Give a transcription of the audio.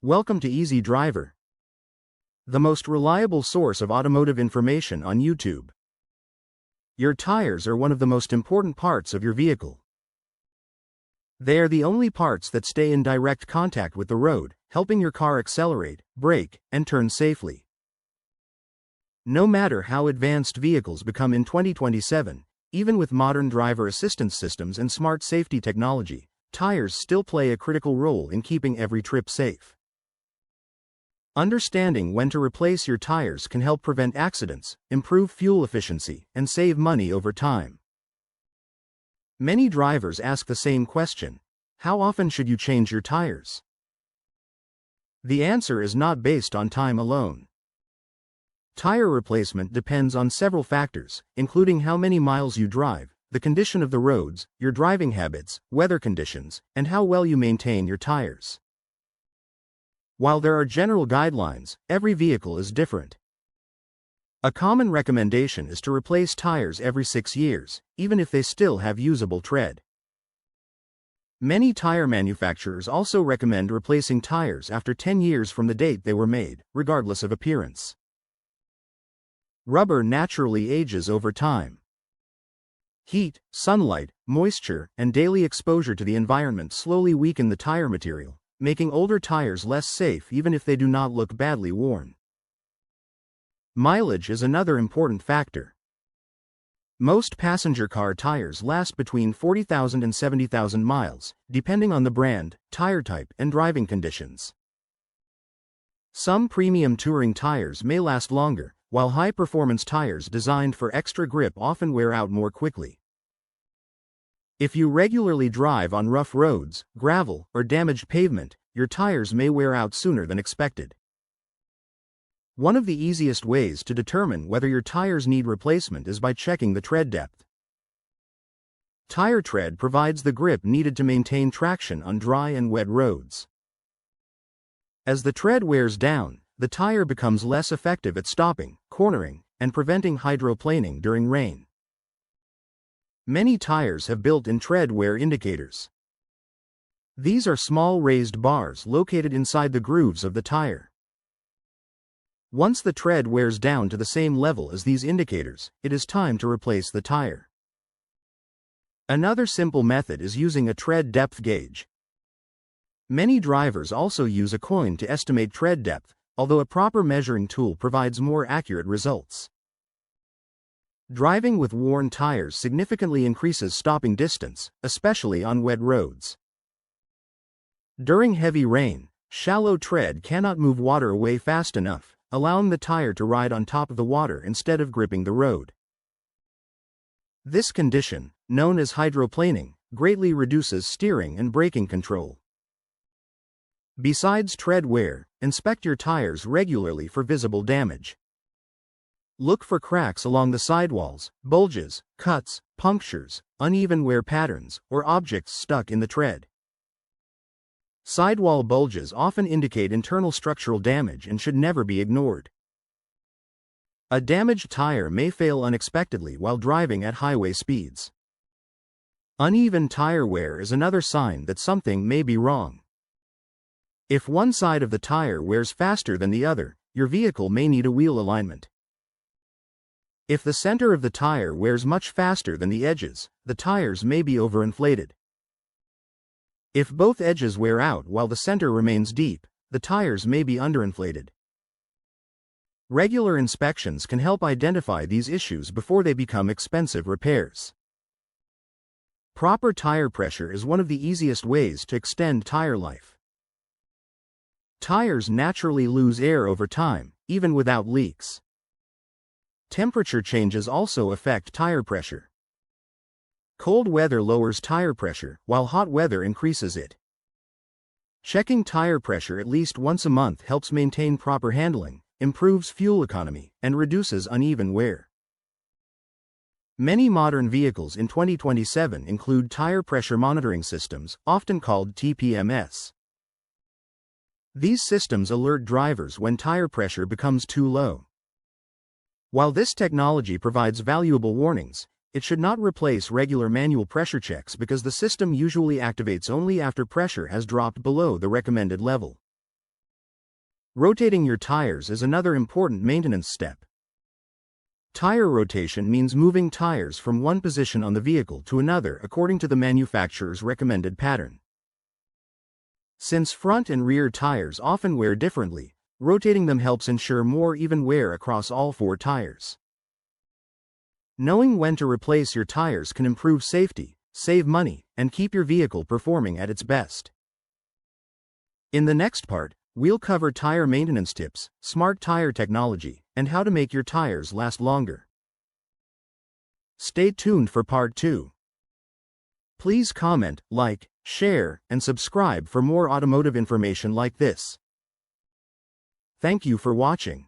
Welcome to Easy Driver, the most reliable source of automotive information on YouTube. Your tires are one of the most important parts of your vehicle. They are the only parts that stay in direct contact with the road, helping your car accelerate, brake, and turn safely. No matter how advanced vehicles become in 2027, even with modern driver assistance systems and smart safety technology, tires still play a critical role in keeping every trip safe. Understanding when to replace your tires can help prevent accidents, improve fuel efficiency, and save money over time. Many drivers ask the same question: how often should you change your tires? The answer is not based on time alone. Tire replacement depends on several factors, including how many miles you drive, the condition of the roads, your driving habits, weather conditions, and how well you maintain your tires. While there are general guidelines, every vehicle is different. A common recommendation is to replace tires every 6 years, even if they still have usable tread. Many tire manufacturers also recommend replacing tires after 10 years from the date they were made, regardless of appearance. Rubber naturally ages over time. Heat, sunlight, moisture, and daily exposure to the environment slowly weaken the tire material, making older tires less safe even if they do not look badly worn. Mileage is another important factor. Most passenger car tires last between 40,000 and 70,000 miles, depending on the brand, tire type, and driving conditions. Some premium touring tires may last longer, while high-performance tires designed for extra grip often wear out more quickly. If you regularly drive on rough roads, gravel, or damaged pavement, your tires may wear out sooner than expected. One of the easiest ways to determine whether your tires need replacement is by checking the tread depth. Tire tread provides the grip needed to maintain traction on dry and wet roads. As the tread wears down, the tire becomes less effective at stopping, cornering, and preventing hydroplaning during rain. Many tires have built-in tread wear indicators. These are small raised bars located inside the grooves of the tire. Once the tread wears down to the same level as these indicators, it is time to replace the tire. Another simple method is using a tread depth gauge. Many drivers also use a coin to estimate tread depth, although a proper measuring tool provides more accurate results. Driving with worn tires significantly increases stopping distance, especially on wet roads. During heavy rain, shallow tread cannot move water away fast enough, allowing the tire to ride on top of the water instead of gripping the road. This condition, known as hydroplaning, greatly reduces steering and braking control. Besides tread wear, inspect your tires regularly for visible damage. Look for cracks along the sidewalls, bulges, cuts, punctures, uneven wear patterns, or objects stuck in the tread. Sidewall bulges often indicate internal structural damage and should never be ignored. A damaged tire may fail unexpectedly while driving at highway speeds. Uneven tire wear is another sign that something may be wrong. If one side of the tire wears faster than the other, your vehicle may need a wheel alignment. If the center of the tire wears much faster than the edges, the tires may be overinflated. If both edges wear out while the center remains deep, the tires may be underinflated. Regular inspections can help identify these issues before they become expensive repairs. Proper tire pressure is one of the easiest ways to extend tire life. Tires naturally lose air over time, even without leaks. Temperature changes also affect tire pressure. Cold weather lowers tire pressure, while hot weather increases it. Checking tire pressure at least once a month helps maintain proper handling, improves fuel economy, and reduces uneven wear. Many modern vehicles in 2027 include tire pressure monitoring systems, often called TPMS. These systems alert drivers when tire pressure becomes too low. While this technology provides valuable warnings, it should not replace regular manual pressure checks because the system usually activates only after pressure has dropped below the recommended level. Rotating your tires is another important maintenance step. Tire rotation means moving tires from one position on the vehicle to another according to the manufacturer's recommended pattern. Since front and rear tires often wear differently, rotating them helps ensure more even wear across all four tires. Knowing when to replace your tires can improve safety, save money, and keep your vehicle performing at its best. In the next part, we'll cover tire maintenance tips, smart tire technology, and how to make your tires last longer. Stay tuned for part 2. Please comment, like, share, and subscribe for more automotive information like this. Thank you for watching.